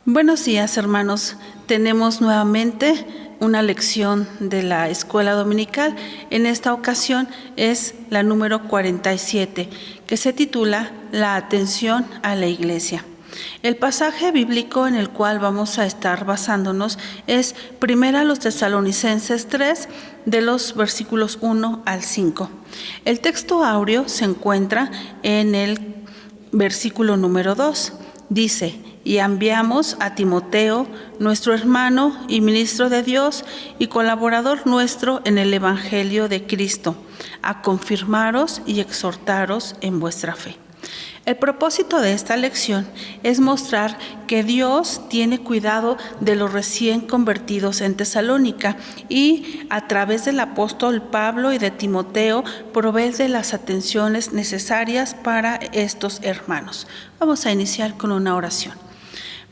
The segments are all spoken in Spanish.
Buenos días, hermanos. Tenemos nuevamente una lección de la escuela dominical. En esta ocasión es la número 47, que se titula La atención a la iglesia. El pasaje bíblico en el cual vamos a estar basándonos es 1 Tesalonicenses 3, de los versículos 1 al 5. El texto áureo se encuentra en el versículo número 2. Dice: y enviamos a Timoteo, nuestro hermano y ministro de Dios y colaborador nuestro en el Evangelio de Cristo, a confirmaros y exhortaros en vuestra fe. El propósito de esta lección es mostrar que Dios tiene cuidado de los recién convertidos en Tesalónica y a través del apóstol Pablo y de Timoteo provee de las atenciones necesarias para estos hermanos. Vamos a iniciar con una oración.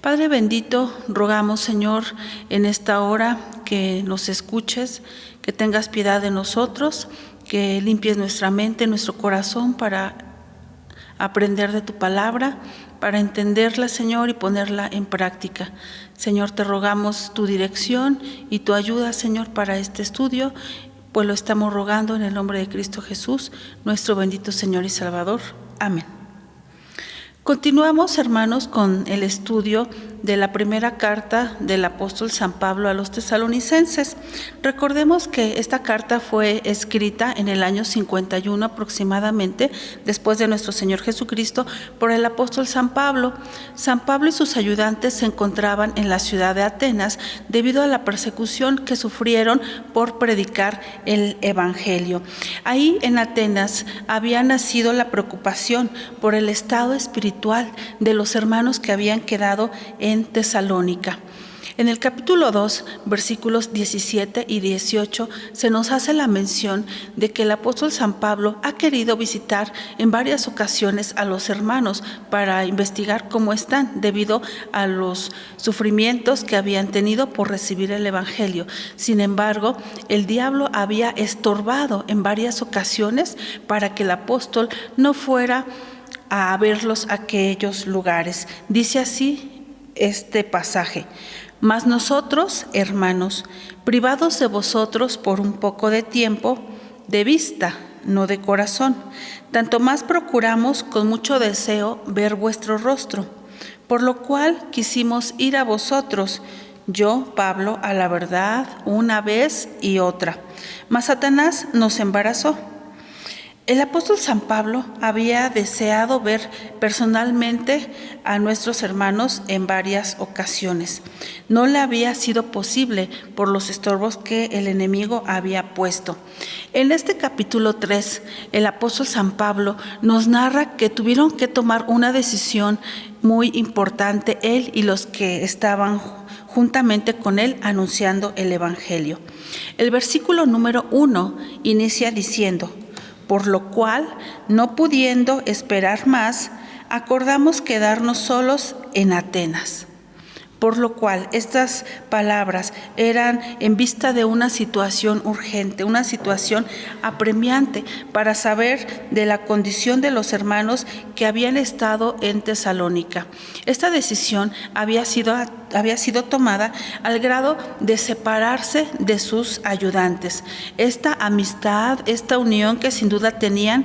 Padre bendito, rogamos, Señor, en esta hora que nos escuches, que tengas piedad de nosotros, que limpies nuestra mente, nuestro corazón para aprender de tu palabra, para entenderla, Señor, y ponerla en práctica. Señor, te rogamos tu dirección y tu ayuda, Señor, para este estudio, pues lo estamos rogando en el nombre de Cristo Jesús, nuestro bendito Señor y Salvador. Amén. Continuamos, hermanos, con el estudio de la primera carta del apóstol San Pablo a los tesalonicenses. Recordemos que esta carta fue escrita en el año 51 aproximadamente, después de nuestro Señor Jesucristo, por el apóstol San Pablo. San Pablo y sus ayudantes se encontraban en la ciudad de Atenas debido a la persecución que sufrieron por predicar el Evangelio. Ahí en Atenas había nacido la preocupación por el estado espiritual de los hermanos que habían quedado en Tesalónica. En el capítulo 2, versículos 17 y 18, se nos hace la mención de que el apóstol San Pablo ha querido visitar en varias ocasiones a los hermanos para investigar cómo están debido a los sufrimientos que habían tenido por recibir el Evangelio. Sin embargo, el diablo había estorbado en varias ocasiones para que el apóstol no fuera a verlos a aquellos lugares. Dice así este pasaje: mas nosotros, hermanos, privados de vosotros por un poco de tiempo, de vista, no de corazón, tanto más procuramos con mucho deseo ver vuestro rostro, por lo cual quisimos ir a vosotros, yo, Pablo, a la verdad, una vez y otra, mas Satanás nos embarazó. El apóstol San Pablo había deseado ver personalmente a nuestros hermanos en varias ocasiones. No le había sido posible por los estorbos que el enemigo había puesto. En este capítulo 3, el apóstol San Pablo nos narra que tuvieron que tomar una decisión muy importante él y los que estaban juntamente con él anunciando el Evangelio. El versículo número 1 inicia diciendo: por lo cual, no pudiendo esperar más, acordamos quedarnos solos en Atenas. Por lo cual, estas palabras eran en vista de una situación urgente, una situación apremiante para saber de la condición de los hermanos que habían estado en Tesalónica. Esta decisión había sido tomada al grado de separarse de sus ayudantes. Esta amistad, esta unión que sin duda tenían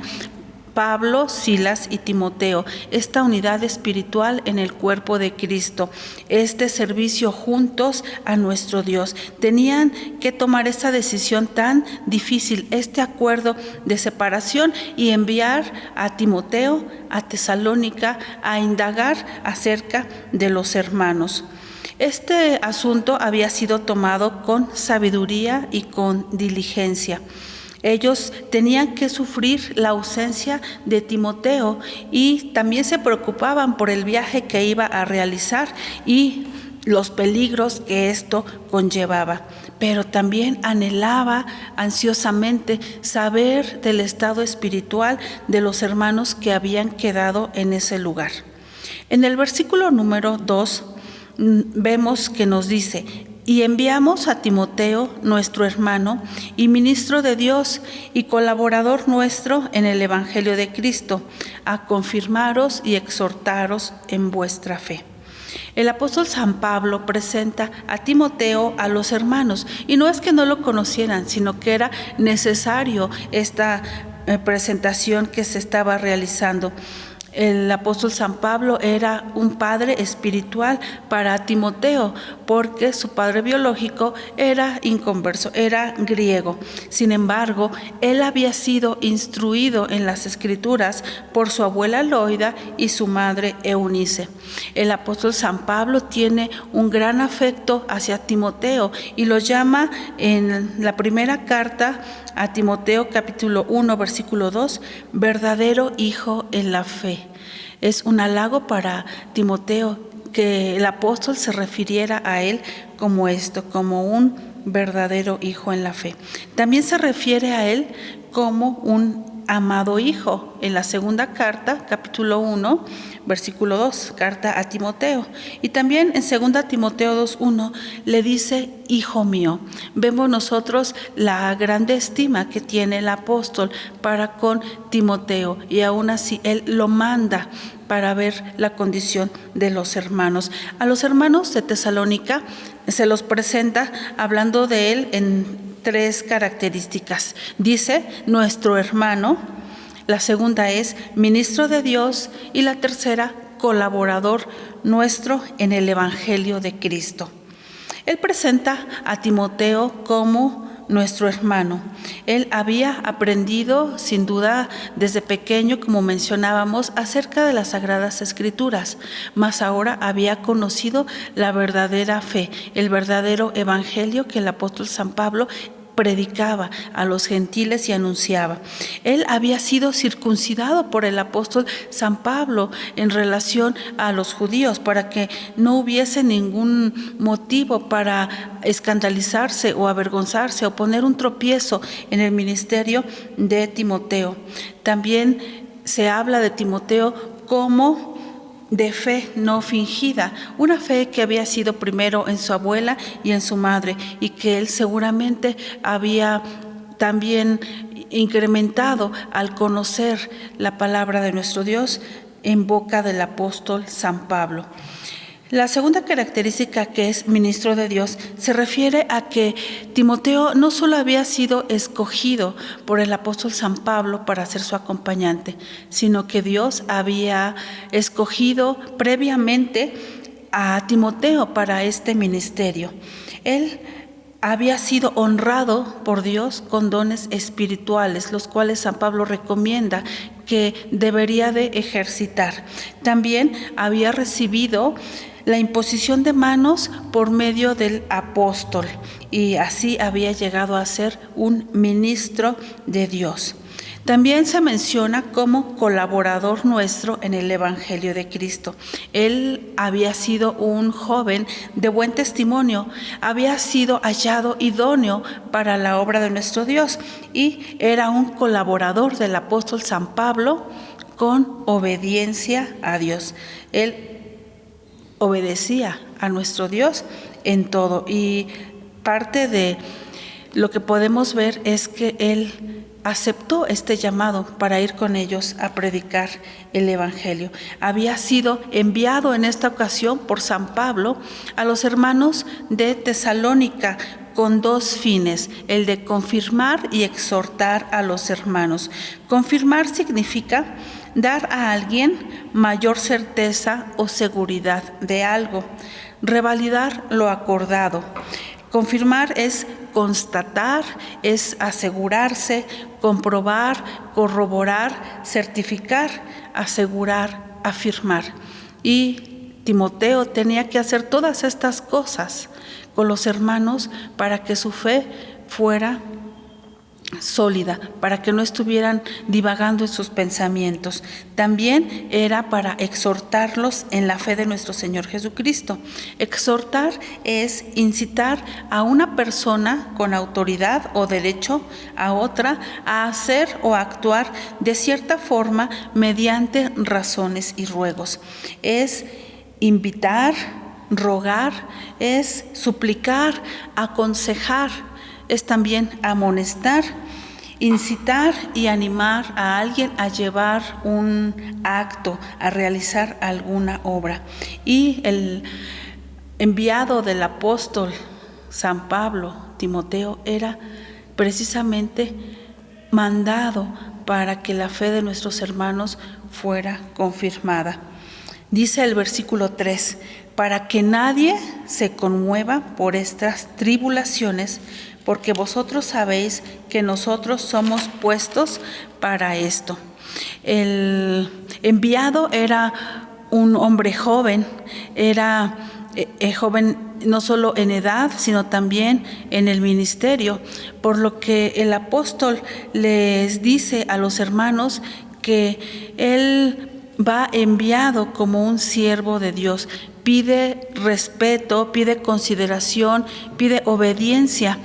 Pablo, Silas y Timoteo, esta unidad espiritual en el cuerpo de Cristo, este servicio juntos a nuestro Dios. Tenían que tomar esta decisión tan difícil, este acuerdo de separación y enviar a Timoteo a Tesalónica a indagar acerca de los hermanos. Este asunto había sido tomado con sabiduría y con diligencia. Ellos tenían que sufrir la ausencia de Timoteo y también se preocupaban por el viaje que iba a realizar y los peligros que esto conllevaba. Pero también anhelaba ansiosamente saber del estado espiritual de los hermanos que habían quedado en ese lugar. En el versículo número 2 vemos que nos dice: y enviamos a Timoteo, nuestro hermano y ministro de Dios y colaborador nuestro en el Evangelio de Cristo, a confirmaros y exhortaros en vuestra fe. El apóstol San Pablo presenta a Timoteo a los hermanos, y no es que no lo conocieran, sino que era necesario esta presentación que se estaba realizando. El apóstol San Pablo era un padre espiritual para Timoteo, porque su padre biológico era inconverso, era griego. Sin embargo, él había sido instruido en las Escrituras por su abuela Loida y su madre Eunice. El apóstol San Pablo tiene un gran afecto hacia Timoteo y lo llama en la primera carta a Timoteo, capítulo 1, versículo 2, verdadero hijo en la fe. Es un halago para Timoteo que el apóstol se refiriera a él como esto, como un verdadero hijo en la fe. También se refiere a él como un amado hijo en la segunda carta, capítulo 1, versículo 2, carta a Timoteo. Y también en 2 Timoteo 2:1 le dice, hijo mío. Vemos nosotros la grande estima que tiene el apóstol para con Timoteo, y aún así él lo manda para ver la condición de los hermanos. A los hermanos de Tesalónica se los presenta hablando de él en 3 características. Dice, nuestro hermano. La segunda es ministro de Dios, y la tercera, colaborador nuestro en el Evangelio de Cristo. Él presenta a Timoteo como nuestro hermano. Él había aprendido, sin duda, desde pequeño, como mencionábamos, acerca de las Sagradas Escrituras, mas ahora había conocido la verdadera fe, el verdadero evangelio que el apóstol San Pablo predicaba a los gentiles y anunciaba. Él había sido circuncidado por el apóstol San Pablo en relación a los judíos, para que no hubiese ningún motivo para escandalizarse o avergonzarse o poner un tropiezo en el ministerio de Timoteo. También se habla de Timoteo como de fe no fingida, una fe que había sido primero en su abuela y en su madre, y que él seguramente había también incrementado al conocer la palabra de nuestro Dios en boca del apóstol San Pablo. La segunda característica, que es ministro de Dios, se refiere a que Timoteo no solo había sido escogido por el apóstol San Pablo para ser su acompañante, sino que Dios había escogido previamente a Timoteo para este ministerio. Él había sido honrado por Dios con dones espirituales, los cuales San Pablo recomienda que debería de ejercitar. También había recibido la imposición de manos por medio del apóstol, y así había llegado a ser un ministro de Dios. También se menciona como colaborador nuestro en el Evangelio de Cristo. Él había sido un joven de buen testimonio, había sido hallado idóneo para la obra de nuestro Dios, y era un colaborador del apóstol San Pablo con obediencia a Dios. Él obedecía a nuestro Dios en todo, y parte de lo que podemos ver es que él aceptó este llamado para ir con ellos a predicar el Evangelio. Había sido enviado en esta ocasión por San Pablo a los hermanos de Tesalónica con 2 fines, el de confirmar y exhortar a los hermanos. Confirmar significa dar a alguien mayor certeza o seguridad de algo, revalidar lo acordado. Confirmar es constatar, es asegurarse, comprobar, corroborar, certificar, asegurar, afirmar. Y Timoteo tenía que hacer todas estas cosas con los hermanos para que su fe fuera sólida, para que no estuvieran divagando en sus pensamientos. También era para exhortarlos en la fe de nuestro Señor Jesucristo. Exhortar es incitar a una persona con autoridad o derecho a otra a hacer o actuar de cierta forma mediante razones y ruegos. Es invitar, rogar, es suplicar, aconsejar, es también amonestar incitar y animar a alguien a llevar un acto, a realizar alguna obra. Y el enviado del apóstol San Pablo, Timoteo, era precisamente mandado para que la fe de nuestros hermanos fuera confirmada. Dice el versículo 3, para que nadie se conmueva por estas tribulaciones, porque vosotros sabéis que nosotros somos puestos para esto. El enviado era un hombre joven, era joven no solo en edad, sino también en el ministerio, por lo que el apóstol les dice a los hermanos que él va enviado como un siervo de Dios. Pide respeto, pide consideración, pide obediencia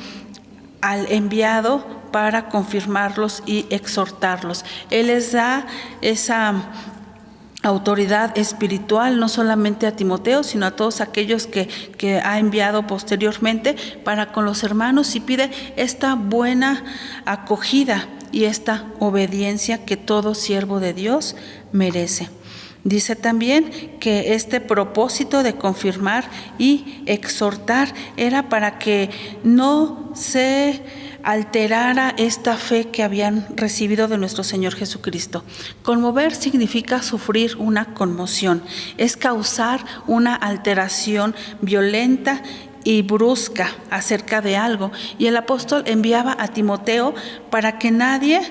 al enviado para confirmarlos y exhortarlos. Él les da esa autoridad espiritual, no solamente a Timoteo, sino a todos aquellos que ha enviado posteriormente para con los hermanos, y pide esta buena acogida y esta obediencia que todo siervo de Dios merece. Dice también que este propósito de confirmar y exhortar era para que no se alterara esta fe que habían recibido de nuestro Señor Jesucristo. Conmover significa sufrir una conmoción, es causar una alteración violenta y brusca acerca de algo. Y el apóstol enviaba a Timoteo para que nadie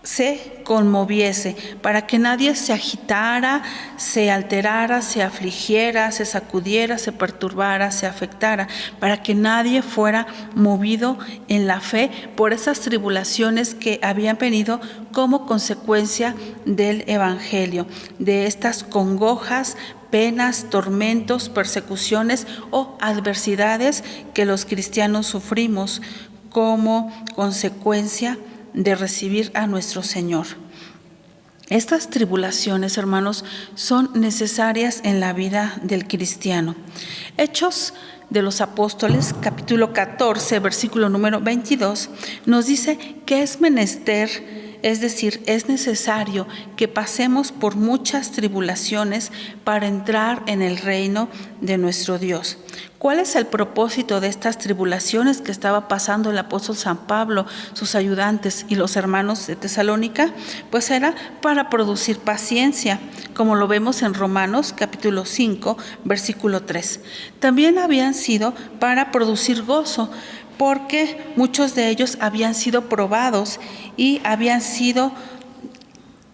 se conmoviese, para que nadie se agitara, se alterara, se afligiera, se sacudiera, se perturbara, se afectara, para que nadie fuera movido en la fe por esas tribulaciones que habían venido como consecuencia del Evangelio, de estas congojas, penas, tormentos, persecuciones o adversidades que los cristianos sufrimos como consecuencia de recibir a nuestro Señor. Estas tribulaciones, hermanos, son necesarias en la vida del cristiano. Hechos de los Apóstoles, capítulo 14, versículo número 22, nos dice que es menester, es decir, es necesario que pasemos por muchas tribulaciones para entrar en el reino de nuestro Dios. ¿Cuál es el propósito de estas tribulaciones que estaba pasando el apóstol San Pablo, sus ayudantes y los hermanos de Tesalónica? Pues era para producir paciencia, como lo vemos en Romanos capítulo 5, versículo 3. También habían sido para producir gozo, porque muchos de ellos habían sido probados y habían sido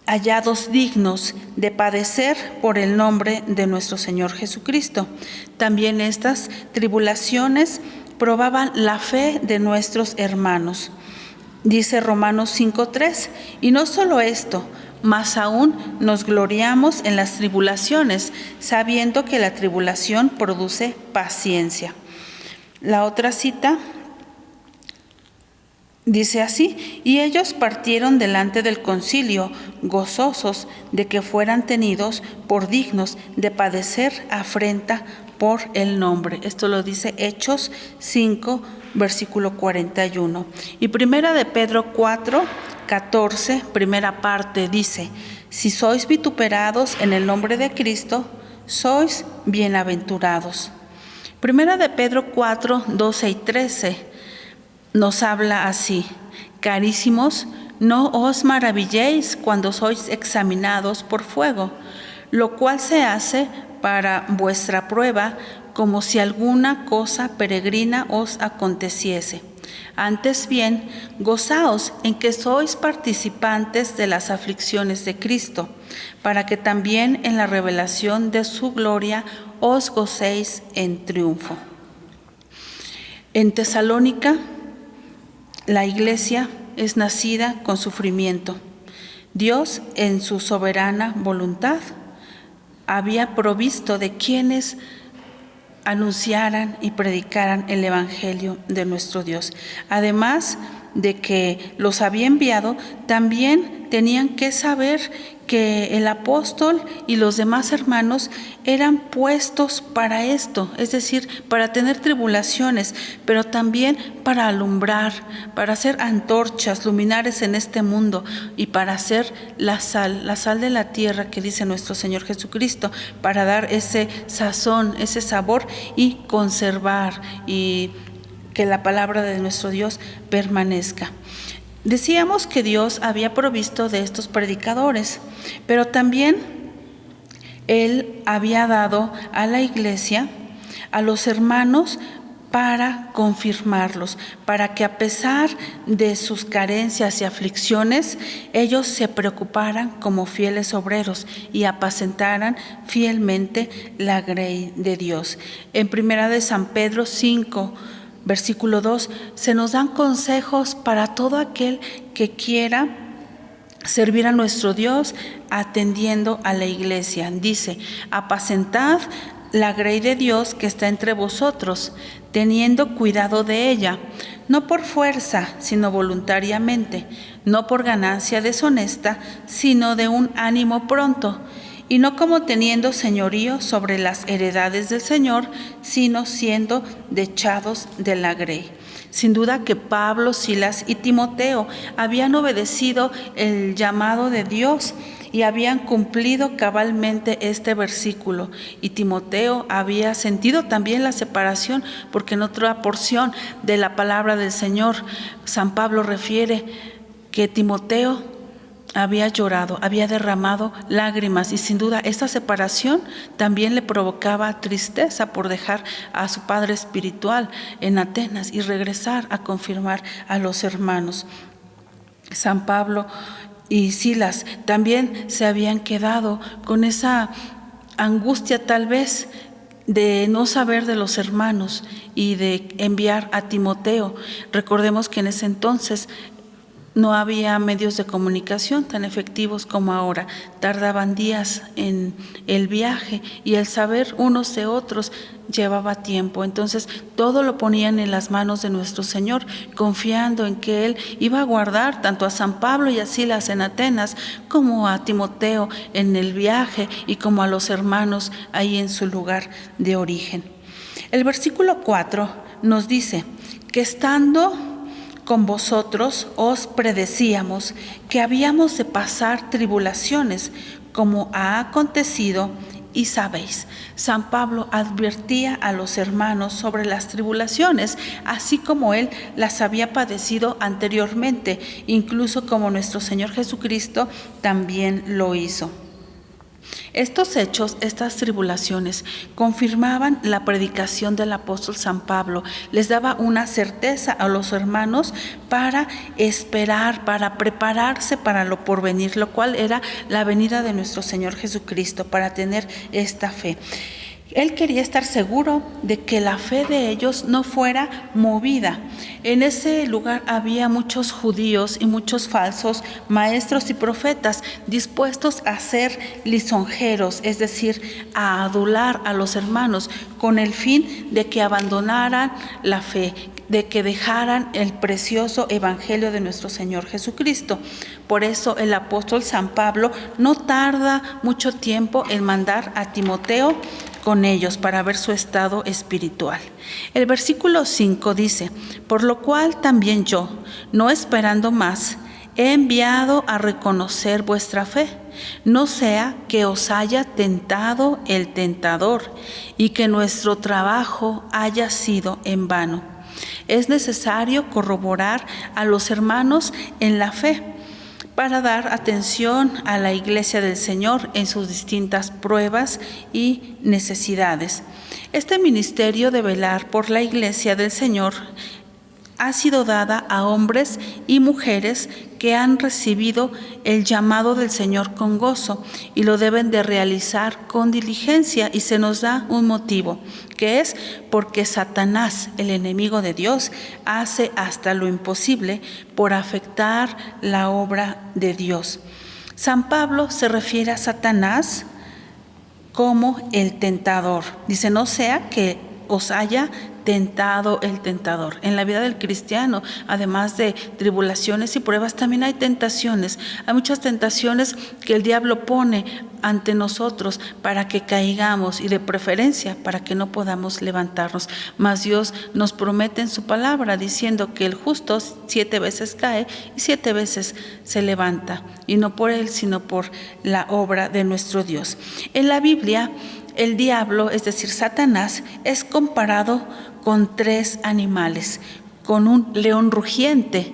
hallados dignos de padecer por el nombre de nuestro Señor Jesucristo. También estas tribulaciones probaban la fe de nuestros hermanos. Dice Romanos 5:3, y no solo esto, más aún nos gloriamos en las tribulaciones, sabiendo que la tribulación produce paciencia. La otra cita dice así, y ellos partieron delante del concilio, gozosos de que fueran tenidos por dignos de padecer afrenta por el nombre. Esto lo dice Hechos 5, versículo 41. Y primera de Pedro 4, 14, primera parte, dice, si sois vituperados en el nombre de Cristo, sois bienaventurados. Primera de Pedro 4, 12 y 13 nos habla así, carísimos, no os maravilléis cuando sois examinados por fuego, lo cual se hace para vuestra prueba, como si alguna cosa peregrina os aconteciese. Antes bien, gozaos en que sois participantes de las aflicciones de Cristo, para que también en la revelación de su gloria os gocéis en triunfo. En Tesalónica, la iglesia es nacida con sufrimiento. Dios, en su soberana voluntad, había provisto de quienes anunciaran y predicaran el Evangelio de nuestro Dios. Además de que los había enviado, también tenían que saber que el apóstol y los demás hermanos eran puestos para esto, es decir, para tener tribulaciones, pero también para alumbrar, para hacer antorchas, luminares en este mundo y para hacer la sal de la tierra que dice nuestro Señor Jesucristo, para dar ese sazón, ese sabor y conservar y que la palabra de nuestro Dios permanezca. Decíamos que Dios había provisto de estos predicadores, pero también Él había dado a la iglesia, a los hermanos, para confirmarlos, para que a pesar de sus carencias y aflicciones, ellos se preocuparan como fieles obreros y apacentaran fielmente la grey de Dios. En Primera de San Pedro 5, versículo 2, se nos dan consejos para todo aquel que quiera servir a nuestro Dios atendiendo a la iglesia. Dice: apacentad la grey de Dios que está entre vosotros, teniendo cuidado de ella, no por fuerza, sino voluntariamente, no por ganancia deshonesta, sino de un ánimo pronto, y no como teniendo señorío sobre las heredades del Señor, sino siendo dechados de la grey. Sin duda que Pablo, Silas y Timoteo habían obedecido el llamado de Dios y habían cumplido cabalmente este versículo. Y Timoteo había sentido también la separación, porque en otra porción de la palabra del Señor, San Pablo refiere que Timoteo había llorado, había derramado lágrimas, y sin duda esta separación también le provocaba tristeza por dejar a su padre espiritual en Atenas y regresar a confirmar a los hermanos. San Pablo y Silas también se habían quedado con esa angustia tal vez de no saber de los hermanos y de enviar a Timoteo. Recordemos que en ese entonces no había medios de comunicación tan efectivos como ahora. Tardaban días en el viaje y el saber unos de otros llevaba tiempo. Entonces todo lo ponían en las manos de nuestro Señor, confiando en que Él iba a guardar tanto a San Pablo y a Silas en Atenas, como a Timoteo en el viaje y como a los hermanos ahí en su lugar de origen. El versículo 4 nos dice que estando con vosotros os predecíamos que habíamos de pasar tribulaciones, como ha acontecido, y sabéis. San Pablo advertía a los hermanos sobre las tribulaciones, así como él las había padecido anteriormente, incluso como nuestro Señor Jesucristo también lo hizo. Estos hechos, estas tribulaciones, confirmaban la predicación del apóstol San Pablo, les daba una certeza a los hermanos para esperar, para prepararse para lo porvenir, lo cual era la venida de nuestro Señor Jesucristo, para tener esta fe. Él quería estar seguro de que la fe de ellos no fuera movida. En ese lugar había muchos judíos y muchos falsos maestros y profetas dispuestos a ser lisonjeros, es decir, a adular a los hermanos con el fin de que abandonaran la fe, de que dejaran el precioso evangelio de nuestro Señor Jesucristo. Por eso el apóstol San Pablo no tarda mucho tiempo en mandar a Timoteo con ellos para ver su estado espiritual. El versículo 5 dice: por lo cual también yo, no esperando más, he enviado a reconocer vuestra fe, no sea que os haya tentado el tentador y que nuestro trabajo haya sido en vano. Es necesario corroborar a los hermanos en la fe para dar atención a la iglesia del Señor en sus distintas pruebas y necesidades. Este ministerio de velar por la iglesia del Señor ha sido dada a hombres y mujeres que han recibido el llamado del Señor con gozo y lo deben de realizar con diligencia, y se nos da un motivo, que es porque Satanás, el enemigo de Dios, hace hasta lo imposible por afectar la obra de Dios. San Pablo se refiere a Satanás como el tentador. Dice: no sea que os haya tentado el tentador. En la vida del cristiano, además de tribulaciones y pruebas, también hay tentaciones. Hay muchas tentaciones que el diablo pone ante nosotros para que caigamos y de preferencia para que no podamos levantarnos. Mas Dios nos promete en su palabra diciendo que el justo 7 veces cae y 7 veces se levanta, y no por él, sino por la obra de nuestro Dios. En la Biblia, el diablo, es decir, Satanás, es comparado con 3 animales, con un león rugiente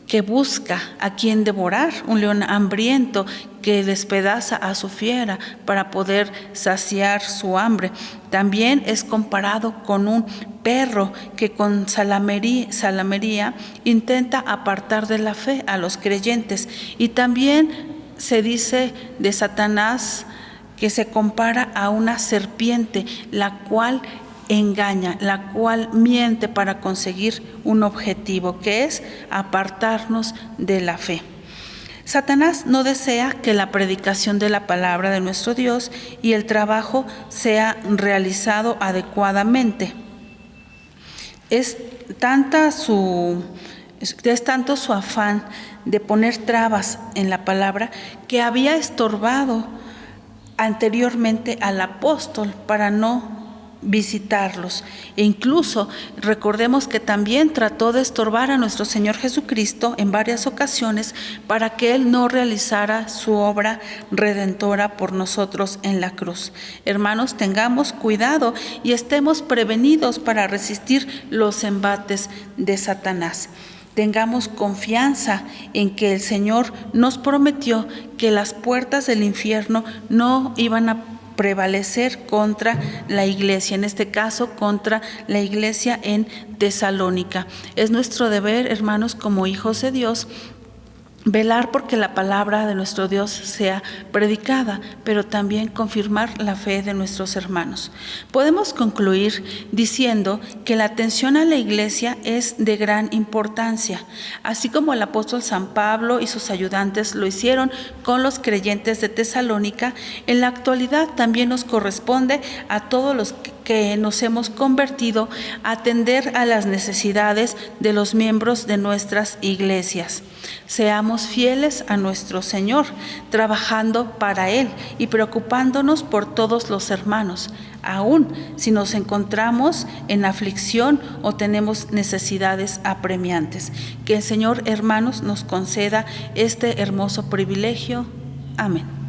que busca a quien devorar, un león hambriento que despedaza a su fiera para poder saciar su hambre. También es comparado con un perro que con salamería intenta apartar de la fe a los creyentes. Y también se dice de Satanás que se compara a una serpiente, la cual engaña, la cual miente para conseguir un objetivo, que es apartarnos de la fe. Satanás no desea que la predicación de la palabra de nuestro Dios y el trabajo sea realizado adecuadamente. Es tanto su afán de poner trabas en la palabra que había estorbado anteriormente al apóstol para no visitarlos. E incluso recordemos que también trató de estorbar a nuestro Señor Jesucristo en varias ocasiones para que Él no realizara su obra redentora por nosotros en la cruz. Hermanos, tengamos cuidado y estemos prevenidos para resistir los embates de Satanás. Tengamos confianza en que el Señor nos prometió que las puertas del infierno no iban a prevalecer contra la iglesia, en este caso contra la iglesia en Tesalónica. Es nuestro deber, hermanos, como hijos de Dios, velar porque la palabra de nuestro Dios sea predicada, pero también confirmar la fe de nuestros hermanos. Podemos concluir diciendo que la atención a la iglesia es de gran importancia, así como el apóstol San Pablo y sus ayudantes lo hicieron con los creyentes de Tesalónica. En la actualidad también nos corresponde a todos los que nos hemos convertido a atender a las necesidades de los miembros de nuestras iglesias. Seamos fieles a nuestro Señor, trabajando para Él y preocupándonos por todos los hermanos, aun si nos encontramos en aflicción o tenemos necesidades apremiantes. Que el Señor, hermanos, nos conceda este hermoso privilegio. Amén.